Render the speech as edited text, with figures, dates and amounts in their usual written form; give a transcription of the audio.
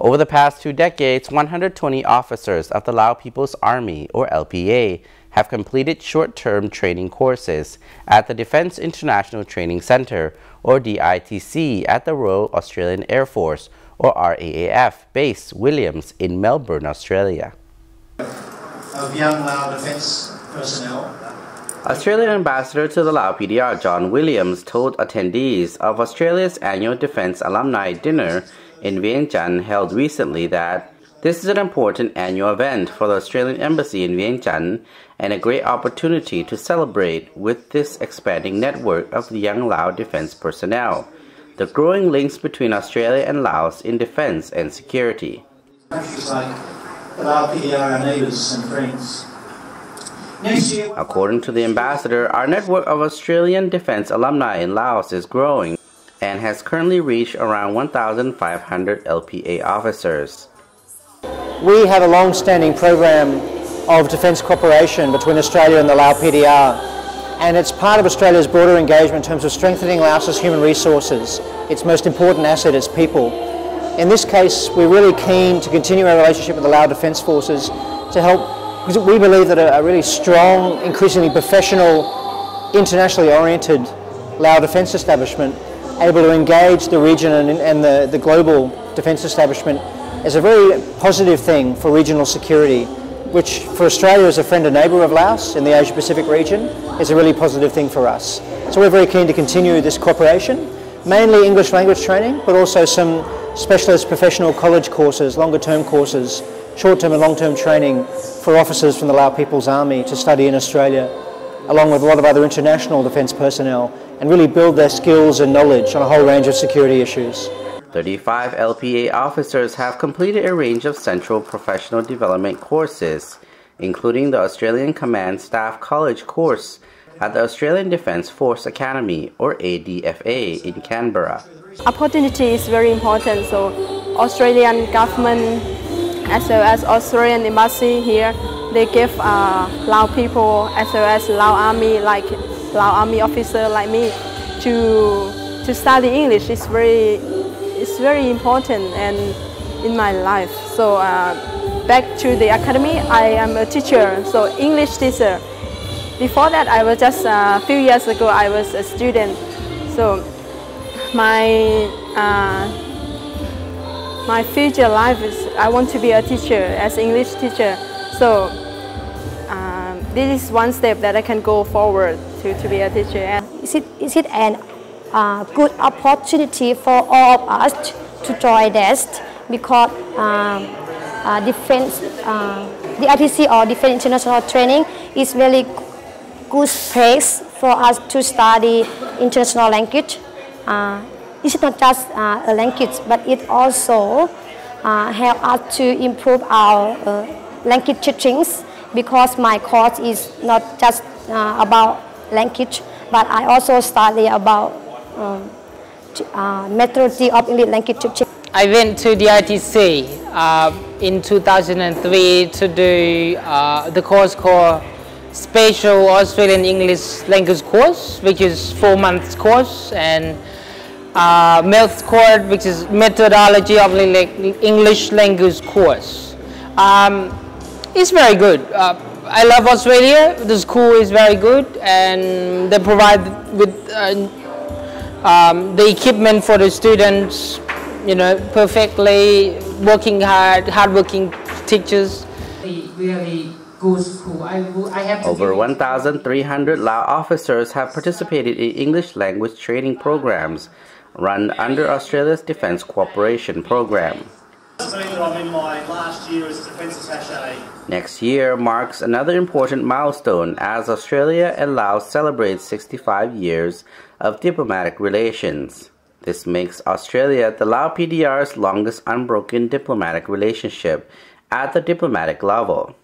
Over the past 2 decades, 120 officers of the Lao People's Army, or LPA, have completed short-term training courses at the Defence International Training Centre, or DITC, at the Royal Australian Air Force, or RAAF, base Williams in Melbourne, Australia. Of young Lao defence personnel. Australian Ambassador to the Lao PDR John Williams told attendees of Australia's annual Defence Alumni Dinner in Vientiane held recently that this is an important annual event for the Australian Embassy in Vientiane and a great opportunity to celebrate with this expanding network of young Lao defence personnel the growing links between Australia and Laos in defence and security. Countries like the Lao PDR, our neighbours and friends. Next year, according to the ambassador, our network of Australian defence alumni in Laos is growing and has currently reached around 1,500 LPA officers. We have a long-standing program of defence cooperation between Australia and the Lao PDR, and it's part of Australia's broader engagement in terms of strengthening Laos's human resources. Its most important asset is people. In this case, we're really keen to continue our relationship with the Lao Defence Forces to help, because we believe that a really strong, increasingly professional, internationally oriented Lao defence establishment able to engage the region and the global defence establishment is a very positive thing for regional security, which for Australia as a friend and neighbour of Laos in the Asia-Pacific region is a really positive thing for us. So we're very keen to continue this cooperation, mainly English language training, but also some specialist professional college courses, longer-term courses, short-term and long-term training for officers from the Lao People's Army to study in Australia, along with a lot of other international defence personnel, and really build their skills and knowledge on a whole range of security issues. 35 LPA officers have completed a range of central professional development courses, including the Australian Command Staff College course at the Australian Defence Force Academy, or ADFA, in Canberra. Opportunity is very important, so Australian government as well as Australian Embassy here, they give Lao people as well as Lao Army, like Lao Army officer like me, to study English. It's very important and in my life. So back to the academy, I am a teacher, so English teacher. Before that, I was just a few years ago, I was a student. So my future life is I want to be a teacher, as English teacher. So this is one step that I can go forward to be a teacher. Is it an good opportunity for all of us to join this, because defense, the DITC or Defense International Training is very good place for us to study international language. It's not just a language, but it also helps us to improve our language teachings, because my course is not just about language, but I also study about methodology of English language teaching. I went to the DITC in 2003 to do the course called Special Australian English Language Course, which is 4 months course, and maths course, which is methodology of English language course. It's very good. I love Australia. The school is very good, and they provide with the equipment for the students, perfectly, working hard, hardworking teachers. Really good school. Over 1,300 Lao officers have participated in English language training programs run under Australia's Defence Cooperation Program. I'm in my last year as Defence Attaché. Next year marks another important milestone as Australia and Laos celebrate 65 years of diplomatic relations. This makes Australia the Lao PDR's longest unbroken diplomatic relationship at the diplomatic level.